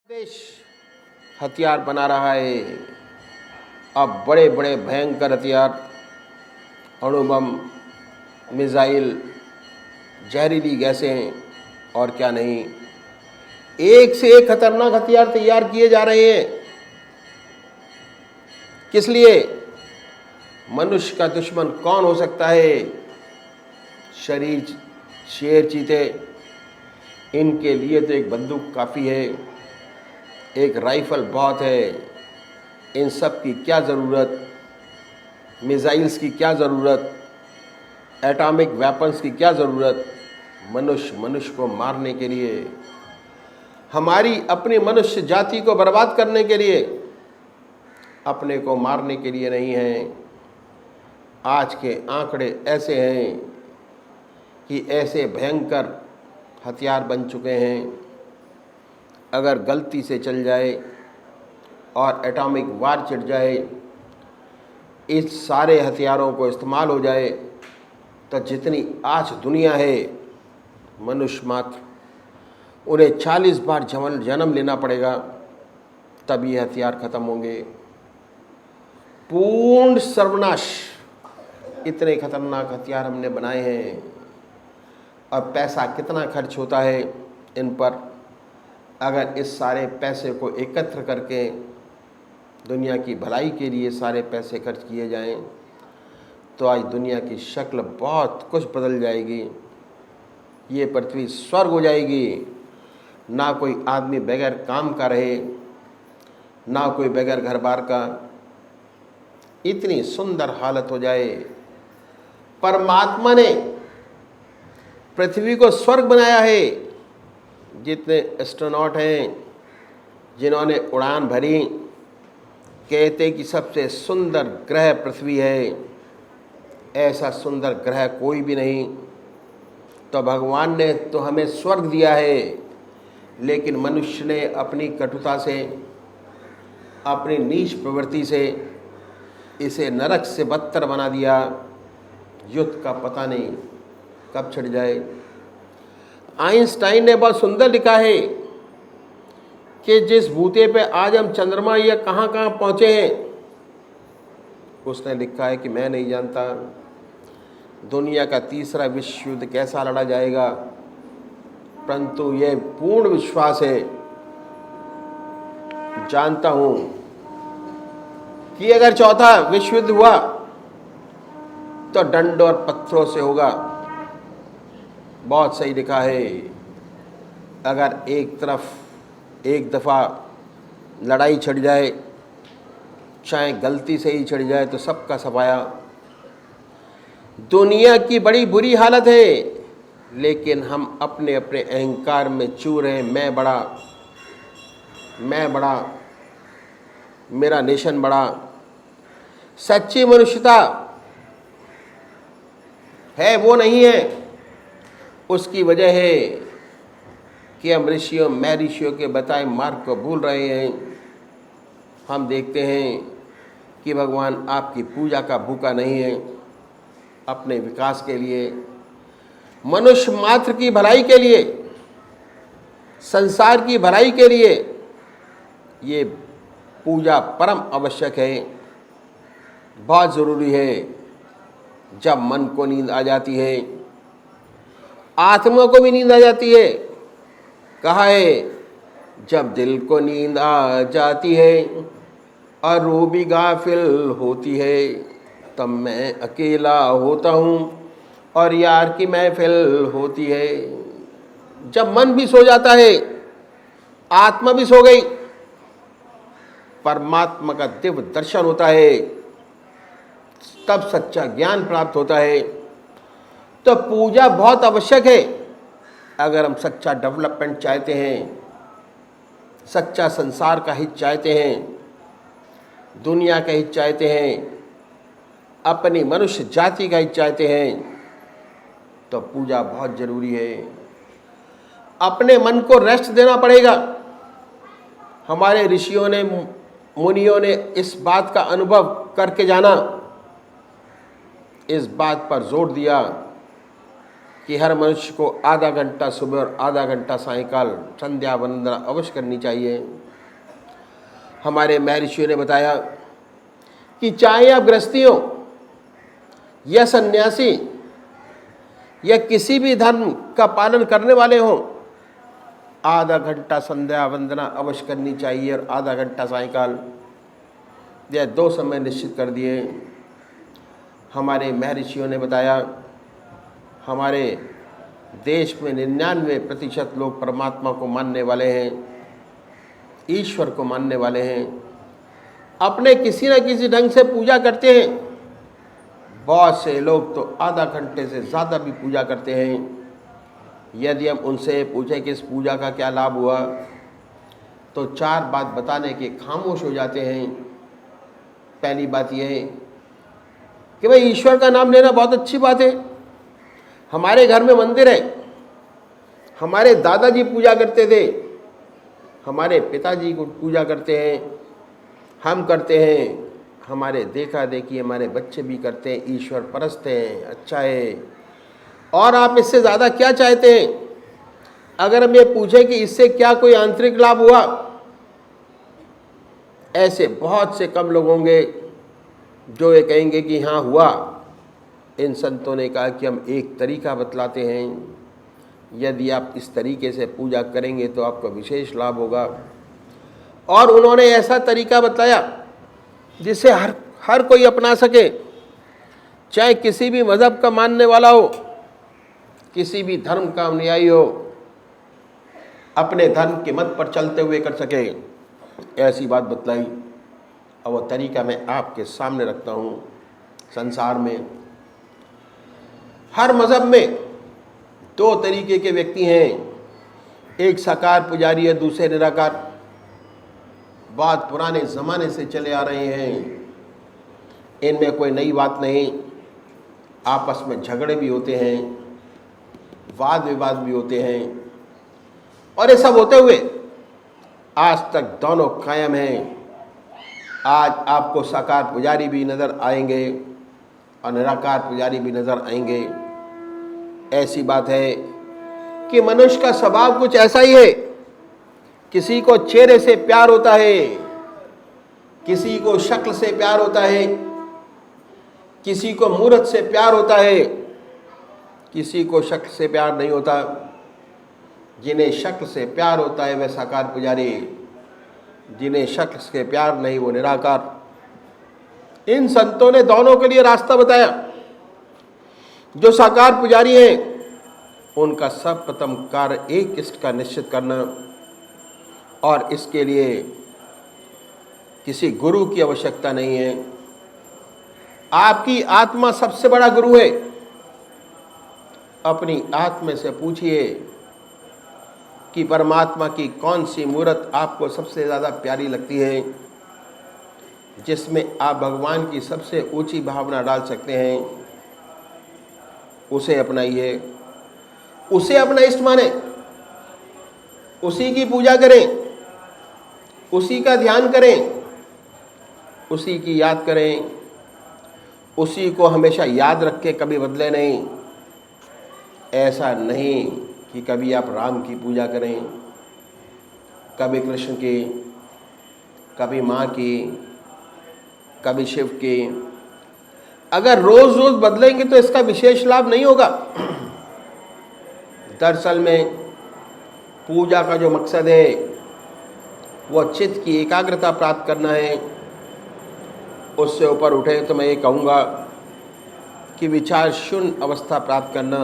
देश हथियार बना रहा है। अब बड़े बड़े भयंकर हथियार, अणुबम, मिसाइल, जहरीली गैसें और क्या नहीं, एक से एक खतरनाक हथियार तैयार किए जा रहे हैं। किस लिए? मनुष्य का दुश्मन कौन हो सकता है? शरीर, शेर, चीते। इनके लिए तो एक बंदूक काफ़ी है, एक राइफल बहुत है। इन सब की क्या ज़रूरत? मिसाइल्स की क्या ज़रूरत? एटॉमिक वेपन्स की क्या ज़रूरत? मनुष्य को मारने के लिए, हमारी अपनी मनुष्य जाति को बर्बाद करने के लिए, अपने को मारने के लिए नहीं है। आज के आंकड़े ऐसे हैं कि ऐसे भयंकर हथियार बन चुके हैं, अगर गलती से चल जाए और एटॉमिक वार चिढ़ जाए, इस सारे हथियारों को इस्तेमाल हो जाए, तो जितनी आज दुनिया है मनुष्य मात्र, उन्हें 40 बार जन्म लेना पड़ेगा, तब ये हथियार ख़त्म होंगे। पूर्ण सर्वनाश। इतने खतरनाक हथियार हमने बनाए हैं, और पैसा कितना खर्च होता है इन पर। अगर इस सारे पैसे को एकत्र करके दुनिया की भलाई के लिए सारे पैसे खर्च किए जाएं, तो आज दुनिया की शक्ल बहुत कुछ बदल जाएगी। ये पृथ्वी स्वर्ग हो जाएगी। ना कोई आदमी बगैर काम का रहे, ना कोई बगैर घर बार का। इतनी सुंदर हालत हो जाए। परमात्मा ने पृथ्वी को स्वर्ग बनाया है। जितने एस्ट्रोनॉट हैं जिन्होंने उड़ान भरी, कहते कि सबसे सुंदर ग्रह पृथ्वी है, ऐसा सुंदर ग्रह कोई भी नहीं। तो भगवान ने तो हमें स्वर्ग दिया है, लेकिन मनुष्य ने अपनी कटुता से, अपनी नीच प्रवृत्ति से इसे नरक से बदतर बना दिया। युद्ध का पता नहीं कब छिड़ जाए। आइंस्टाइन ने बहुत सुंदर लिखा है कि जिस बूते पे आज हम चंद्रमा या कहाँ कहाँ पहुँचे हैं, उसने लिखा है कि मैं नहीं जानता दुनिया का तीसरा विश्व युद्ध कैसा लड़ा जाएगा, परंतु यह पूर्ण विश्वास है, जानता हूँ कि अगर चौथा विश्व युद्ध हुआ तो डंड और पत्थरों से होगा। बहुत सही लिखा है। अगर एक तरफ एक दफ़ा लड़ाई छिड़ जाए, चाहे गलती से ही छिड़ जाए, तो सबका सफाया। दुनिया की बड़ी बुरी हालत है, लेकिन हम अपने अपने अहंकार में चूर हैं। मैं बड़ा, मेरा नेशन बड़ा। सच्ची मनुष्यता है वो नहीं है। उसकी वजह है कि हम ऋषियों के बताए मार्ग को भूल रहे हैं। हम देखते हैं कि भगवान आपकी पूजा का भूखा नहीं है। अपने विकास के लिए, मनुष्य मात्र की भलाई के लिए, संसार की भलाई के लिए ये पूजा परम आवश्यक है, बहुत ज़रूरी है। जब मन को नींद आ जाती है, आत्मा को भी नींद आ जाती है। कहा है, जब दिल को नींद आ जाती है और रूह भी गाफिल होती है, तब मैं अकेला होता हूँ और यार की महफिल होती है। जब मन भी सो जाता है, आत्मा भी सो गई, परमात्मा का दिव्य दर्शन होता है, तब सच्चा ज्ञान प्राप्त होता है। तो पूजा बहुत आवश्यक है। अगर हम सच्चा डेवलपमेंट चाहते हैं, सच्चा संसार का हित चाहते हैं, दुनिया का हित चाहते हैं, अपनी मनुष्य जाति का हित चाहते हैं, तो पूजा बहुत जरूरी है। अपने मन को रेस्ट देना पड़ेगा। हमारे ऋषियों ने, मुनियों ने इस बात का अनुभव करके जाना, इस बात पर जोर दिया कि हर मनुष्य को आधा घंटा सुबह और आधा घंटा सायंकाल संध्या वंदना अवश्य करनी चाहिए। हमारे महर्षियों ने बताया कि चाहे आप गृहस्थी हो या सन्यासी या किसी भी धर्म का पालन करने वाले हों, आधा घंटा संध्या वंदना अवश्य करनी चाहिए और आधा घंटा सायंकाल, यह 2 समय निश्चित कर दिए। हमारे महर्षियों ने बताया हमारे देश में 99% लोग परमात्मा को मानने वाले हैं, ईश्वर को मानने वाले हैं, अपने किसी न किसी ढंग से पूजा करते हैं। बहुत से लोग तो आधा घंटे से ज़्यादा भी पूजा करते हैं। यदि हम उनसे पूछें कि इस पूजा का क्या लाभ हुआ, तो 4 बात बताने के खामोश हो जाते हैं। पहली बात यह है कि भाई ईश्वर का नाम लेना बहुत अच्छी बात है, हमारे घर में मंदिर है, हमारे दादाजी पूजा करते थे, हमारे पिताजी को पूजा करते हैं, हम करते हैं, हमारे देखा देखी हमारे बच्चे भी करते हैं, ईश्वर परस्त हैं, अच्छा है। और आप इससे ज़्यादा क्या चाहते हैं? अगर हम ये पूछें कि इससे क्या कोई आंतरिक लाभ हुआ, ऐसे बहुत से कम लोग होंगे जो ये कहेंगे कि हाँ हुआ। इन संतों ने कहा कि हम एक तरीका बतलाते हैं, यदि आप इस तरीके से पूजा करेंगे तो आपको विशेष लाभ होगा। और उन्होंने ऐसा तरीका बतलाया जिसे हर कोई अपना सके, चाहे किसी भी मज़हब का मानने वाला हो, किसी भी धर्म का अनुयायी हो, अपने धर्म के मत पर चलते हुए कर सके, ऐसी बात बतलाई। और वो तरीका मैं आपके सामने रखता हूँ। संसार में हर मज़हब में 2 तरीके के व्यक्ति हैं, एक साकार पुजारी है, दूसरे निराकार। बात पुराने ज़माने से चले आ रहे हैं, इनमें कोई नई बात नहीं। आपस में झगड़े भी होते हैं, वाद विवाद भी होते हैं, और ये सब होते हुए आज तक दोनों कायम हैं। आज आपको साकार पुजारी भी नज़र आएंगे और निराकार पुजारी भी नज़र आएंगे। ऐसी बात है कि मनुष्य का स्वभाव कुछ ऐसा ही है, किसी को चेहरे से प्यार होता है, किसी को शक्ल से प्यार होता है, किसी को मूरत से प्यार होता है, किसी को शक्ल से प्यार नहीं होता। जिन्हें शक्ल से प्यार होता है वे साकार पुजारी, जिन्हें शक्ल से प्यार नहीं वो निराकार। इन संतों ने दोनों के लिए रास्ता बताया। जो साकार पुजारी हैं उनका सर्वप्रथम कार्य एक इष्ट का निश्चित करना, और इसके लिए किसी गुरु की आवश्यकता नहीं है। आपकी आत्मा सबसे बड़ा गुरु है। अपनी आत्मा से पूछिए कि परमात्मा की कौन सी मूर्त आपको सबसे ज़्यादा प्यारी लगती है, जिसमें आप भगवान की सबसे ऊंची भावना डाल सकते हैं। उसे अपनाइए, उसे अपना इष्ट माने, उसी की पूजा करें, उसी का ध्यान करें, उसी की याद करें, उसी को हमेशा याद रख के कभी बदले नहीं। ऐसा नहीं कि कभी आप राम की पूजा करें, कभी कृष्ण की, कभी माँ की, कभी शिव की। अगर रोज रोज बदलेंगे तो इसका विशेष लाभ नहीं होगा। दरअसल में पूजा का जो मकसद है वो चित्त की एकाग्रता प्राप्त करना है। उससे ऊपर उठे तो मैं ये कहूँगा कि विचार शून्य अवस्था प्राप्त करना,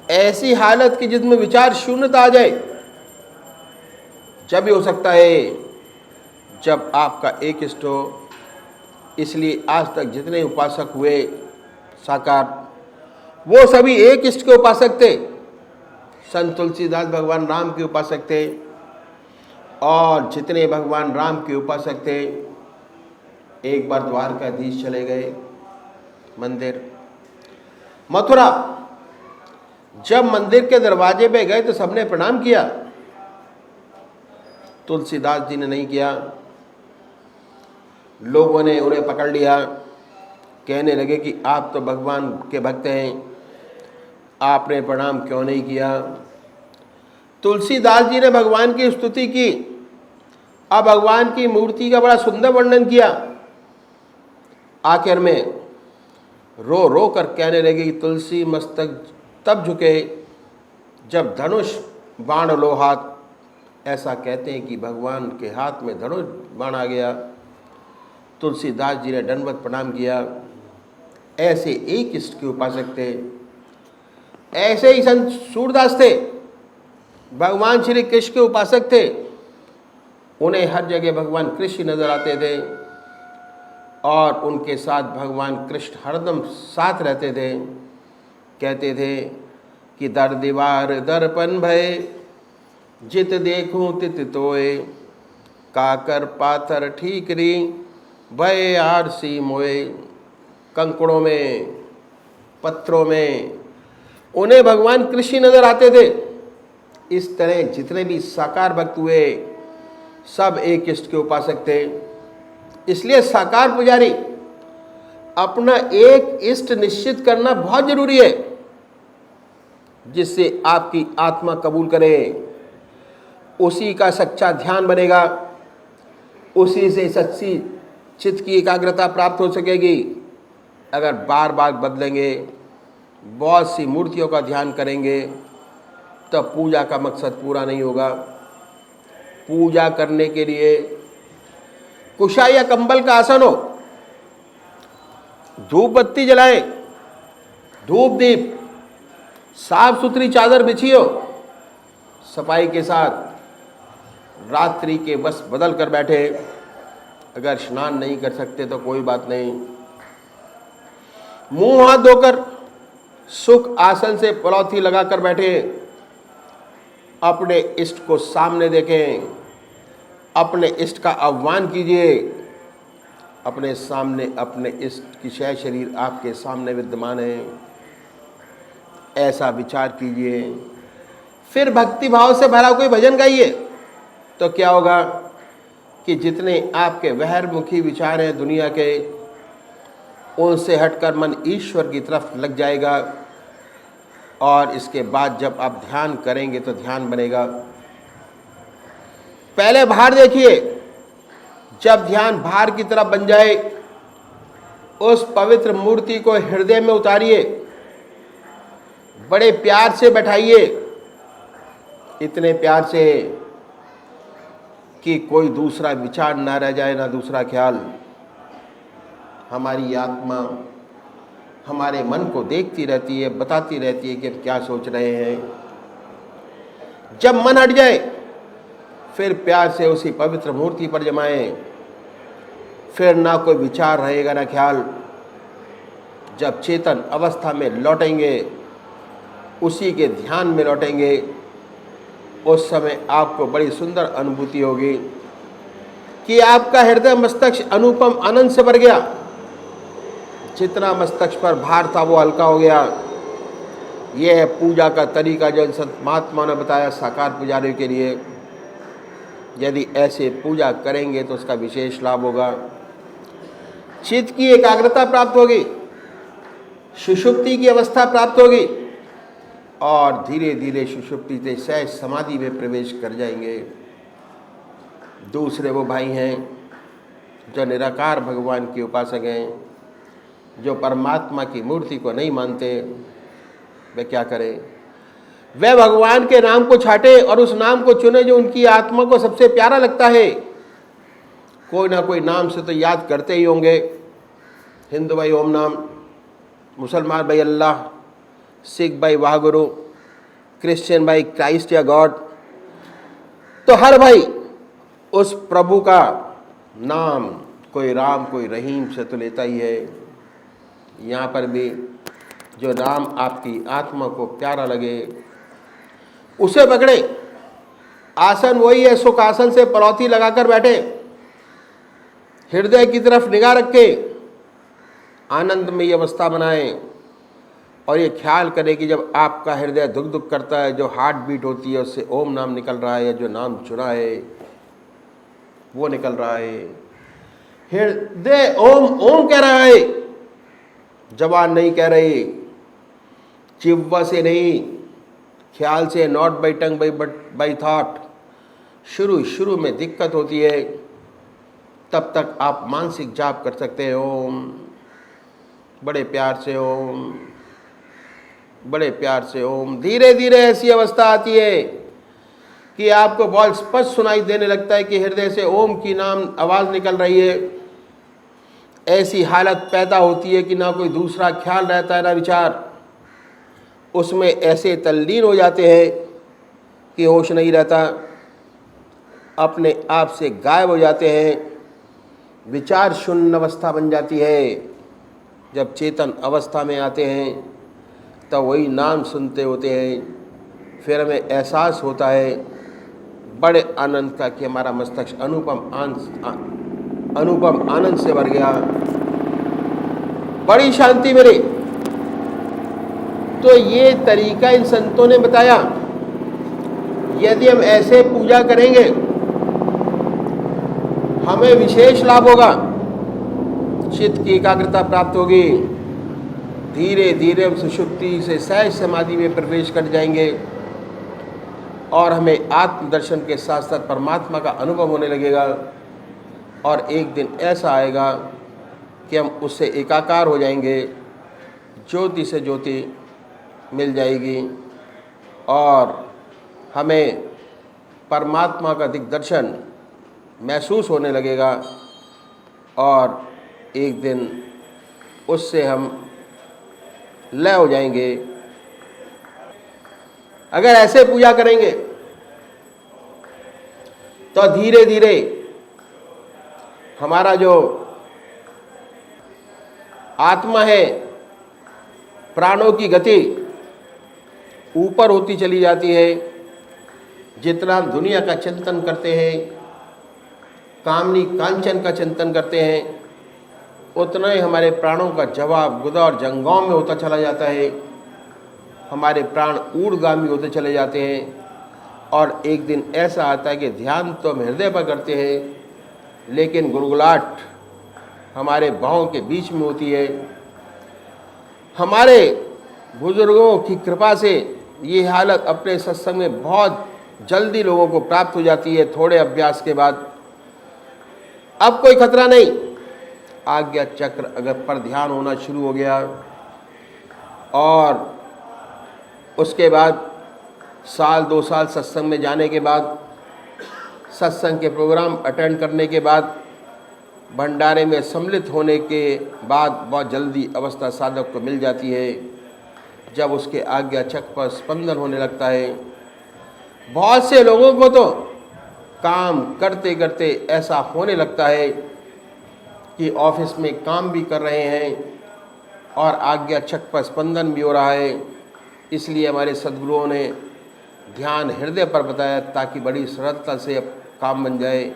ऐसी हालत की जिसमें विचार शून्यता आ जाए, जब भी हो सकता है जब आपका एक इष्ट हो। इसलिए आज तक जितने उपासक हुए साकार, वो सभी एक इष्ट के उपासक थे। संत तुलसीदास भगवान राम के उपासक थे, और जितने भगवान राम के उपासक थे एक बार द्वारकाधीश चले गए मंदिर। मथुरा जब मंदिर के दरवाजे पे गए तो सबने प्रणाम किया, तुलसीदास जी ने नहीं किया। लोगों ने उन्हें पकड़ लिया, कहने लगे कि आप तो भगवान के भक्त हैं, आपने प्रणाम क्यों नहीं किया? तुलसीदास जी ने भगवान की स्तुति की और भगवान की मूर्ति का बड़ा सुंदर वर्णन किया। आखिर में रो रो कर कहने लगे, तुलसी मस्तक तब झुके जब धनुष बाण लो हाथ। ऐसा कहते हैं कि भगवान के हाथ में धनुष बाण आ गया। तुलसीदास जी ने दंडवत प्रणाम किया। ऐसे एक इष्ट के उपासक थे। ऐसे ही संत सूरदास थे, भगवान श्री कृष्ण के उपासक थे। उन्हें हर जगह भगवान कृष्ण नजर आते थे और उनके साथ भगवान कृष्ण हरदम साथ रहते थे। कहते थे कि दर दीवार दर्पण भय, जित देखूं तित तोय, काकर पाथर ठीकरी, भय आरसी मोए। कंकड़ों में, पत्थरों में उन्हें भगवान कृष्ण नजर आते थे। इस तरह जितने भी साकार भक्त हुए सब एक इष्ट के उपासक थे। इसलिए साकार पुजारी अपना एक इष्ट निश्चित करना बहुत जरूरी है, जिससे आपकी आत्मा कबूल करे। उसी का सच्चा ध्यान बनेगा, उसी से सच्ची चित्त की एकाग्रता प्राप्त हो सकेगी। अगर बार बार बदलेंगे, बहुत सी मूर्तियों का ध्यान करेंगे, तो पूजा का मकसद पूरा नहीं होगा। पूजा करने के लिए कुशा या कंबल का आसन हो, धूप बत्ती जलाएं, धूप दीप, साफ सुथरी चादर बिछी हो, सफाई के साथ रात्रि के बस बदल कर बैठे। अगर स्नान नहीं कर सकते तो कोई बात नहीं, मुंह हाथ धोकर सुख आसन से पलौथी लगाकर बैठे। अपने इष्ट को सामने देखें, अपने इष्ट का आह्वान कीजिए। अपने सामने अपने इष्ट की शय शरीर आपके सामने विद्यमान है, ऐसा विचार कीजिए। फिर भक्ति भाव से भरा कोई भजन गाइए, तो क्या होगा कि जितने आपके बहिर्मुखी विचार हैं दुनिया के, उनसे हटकर मन ईश्वर की तरफ लग जाएगा। और इसके बाद जब आप ध्यान करेंगे तो ध्यान बनेगा। पहले बाहर देखिए, जब ध्यान बाहर की तरफ बन जाए, उस पवित्र मूर्ति को हृदय में उतारिए, बड़े प्यार से बैठाइए, इतने प्यार से कि कोई दूसरा विचार ना रह जाए, ना दूसरा ख्याल। हमारी आत्मा हमारे मन को देखती रहती है, बताती रहती है कि हम क्या सोच रहे हैं। जब मन हट जाए, फिर प्यार से उसी पवित्र मूर्ति पर जमाएं। फिर ना कोई विचार रहेगा, ना ख्याल। जब चेतन अवस्था में लौटेंगे, उसी के ध्यान में लौटेंगे, उस समय आपको बड़ी सुंदर अनुभूति होगी कि आपका हृदय मस्तक अनुपम आनंद से भर गया। जितना मस्तक पर भार था वो हल्का हो गया। यह है पूजा का तरीका जो संत महात्मा ने बताया साकार पुजारियों के लिए। यदि ऐसे पूजा करेंगे तो उसका विशेष लाभ होगा। चित्त की एकाग्रता प्राप्त होगी, सुषुप्ति की अवस्था प्राप्त होगी और धीरे धीरे सुषुप्ति से सहज समाधि में प्रवेश कर जाएंगे। दूसरे वो भाई हैं जो निराकार भगवान के उपासक हैं, जो परमात्मा की मूर्ति को नहीं मानते। वे क्या करें? वे भगवान के नाम को छाटे और उस नाम को चुने जो उनकी आत्मा को सबसे प्यारा लगता है। कोई ना कोई नाम से तो याद करते ही होंगे। हिंदू भाई ओम नाम, मुसलमान भाई अल्लाह, सिख भाई वाहगुरु, क्रिश्चियन भाई क्राइस्ट या गॉड। तो हर भाई उस प्रभु का नाम, कोई राम कोई रहीम से तो लेता ही है। यहाँ पर भी जो नाम आपकी आत्मा को प्यारा लगे उसे पकड़े। आसन वही है, सुख आसन से पलौती लगाकर बैठे, हृदय की तरफ निगाह रखे, आनंदमयी अवस्था बनाएं और ये ख्याल करें कि जब आपका हृदय धुक धुक करता है, जो हार्ट बीट होती है उससे ओम नाम निकल रहा है, जो नाम चुना है वो निकल रहा है। हृदय ओम ओम कह रहा है, जबान नहीं कह रही। जिह्वा से नहीं, ख्याल से, not by tongue but by thought. शुरू में दिक्कत होती है, तब तक आप मानसिक जाप कर सकते हैं, ओम, बड़े प्यार से ओम, बड़े प्यार से ओम। धीरे धीरे ऐसी अवस्था आती है कि आपको बहुत स्पष्ट सुनाई देने लगता है कि हृदय से ओम की नाम आवाज़ निकल रही है। ऐसी हालत पैदा होती है कि ना कोई दूसरा ख्याल रहता है ना विचार, उसमें ऐसे तल्लीन हो जाते हैं कि होश नहीं रहता, अपने आप से गायब हो जाते हैं, विचार शून्य अवस्था बन जाती है। जब चेतन अवस्था में आते हैं तब वही नाम सुनते होते हैं। फिर हमें एहसास होता है बड़े आनंद का कि हमारा मस्तिष्क अनुपम आनंद से भर गया, बड़ी शांति मिली। तो ये तरीका इन संतों ने बताया। यदि हम ऐसे पूजा करेंगे हमें विशेष लाभ होगा, चित्त की एकाग्रता प्राप्त होगी, धीरे धीरे हम सुषुप्ति से सहज समाधि में प्रवेश कर जाएंगे और हमें आत्मदर्शन के साथ साथ परमात्मा का अनुभव होने लगेगा। और एक दिन ऐसा आएगा कि हम उससे एकाकार हो जाएंगे, ज्योति से ज्योति मिल जाएगी और हमें परमात्मा का दिग्दर्शन महसूस होने लगेगा और एक दिन उससे हम लय हो जाएंगे। अगर ऐसे पूजा करेंगे तो धीरे धीरे हमारा जो आत्मा है, प्राणों की गति ऊपर होती चली जाती है। जितना हम दुनिया का चिंतन करते हैं, कामनी कांचन का चिंतन करते हैं, उतना ही हमारे प्राणों का जवाब गुदा और जंगम में होता चला जाता है। हमारे प्राण ऊर्ध्वगामी होते चले जाते हैं और एक दिन ऐसा आता है कि ध्यान तो हम हृदय पर करते हैं लेकिन गुलगुलाहट हमारे बाहों के बीच में होती है। हमारे बुजुर्गों की कृपा से ये हालत अपने सत्संग में बहुत जल्दी लोगों को प्राप्त हो जाती है थोड़े अभ्यास के बाद। अब कोई खतरा नहीं, आज्ञा चक्र अगर पर ध्यान होना शुरू हो गया और उसके बाद साल 2 साल सत्संग में जाने के बाद, सत्संग के प्रोग्राम अटेंड करने के बाद, भंडारे में सम्मिलित होने के बाद बहुत जल्दी अवस्था साधक को मिल जाती है जब उसके आज्ञा चक्र पर स्पंदन होने लगता है। बहुत से लोगों को तो काम करते करते ऐसा होने लगता है कि ऑफिस में काम भी कर रहे हैं और आज्ञा चक्र पर स्पंदन भी हो रहा है। इसलिए हमारे सद्गुरुओं ने ध्यान हृदय पर बताया ताकि बड़ी सरलता से काम बन जाए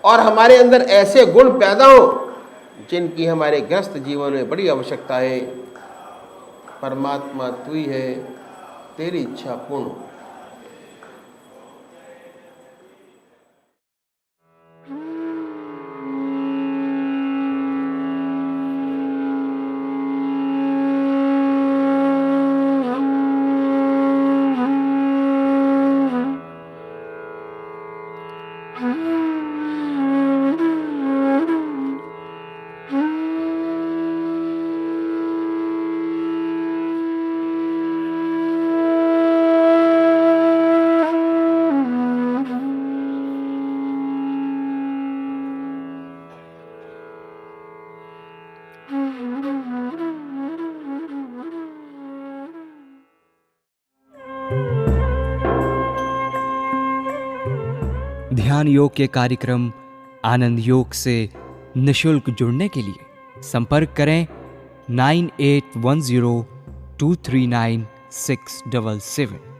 और हमारे अंदर ऐसे गुण पैदा हो जिनकी हमारे ग्रस्त जीवन में बड़ी आवश्यकता है। परमात्मा तू ही है, तेरी इच्छा पूर्ण हो। ध्यान योग के कार्यक्रम आनंद योग से निशुल्क जुड़ने के लिए संपर्क करें 9810239677।